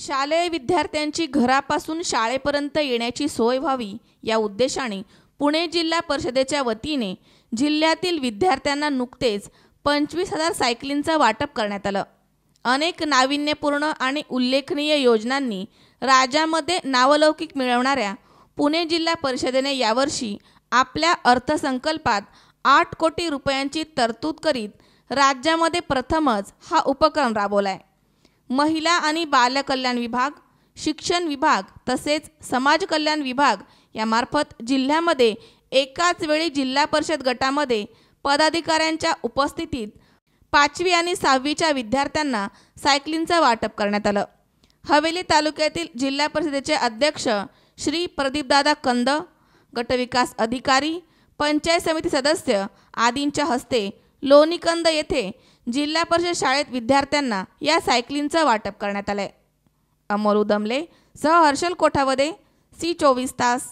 शालेय विद्यार्थ्यांची घरापासून शाळेपर्यंत येण्याची सोय व्हावी या उद्देशाने पुणे जिल्हा परिषदेच्या वतीने जिल्ह्यातील विद्यार्थ्यांना नुकतेच 25,000 सायकलींचं वाटप करण्यात आलं। अनेक नाविन्यपूर्ण आणि उल्लेखनीय योजनांनी राज्यामध्ये नावलौकिक मिळवणाऱ्या पुणे जिल्हा परिषदेने यावर्षी आपल्या अर्थसंकल्पात 8 कोटी रुपयांची तरतूद करीत राज्यामध्ये प्रथमच हा उपक्रम राबवलाय। महिला आणि बालकल्याण विभाग, शिक्षण विभाग तसेच समाज कल्याण विभाग यामार्फत जिल्ह्यामध्ये एकाच वेळी जिल्हा परिषद गटामध्ये पदाधिकाऱ्यांच्या उपस्थितीत 5वी आणि 6वीच्या विद्यार्थ्यांना सायकलींचं वाटप करण्यात आलं। हवेली तालुक्यातील जिल्हा परिषदेचे अध्यक्ष श्री प्रदीपदादा कंद, गटविकास अधिकारी, पंचायत समिती सदस्य आदींच्या हस्ते लोणीकंद येथे जिल्हा परिषद शाळेत विद्यार्थ्यांना या सायकलींचं वाटप करण्यात आलंय। अमोल उदमले सह हर्षल कोठावदे, सी 24 तास।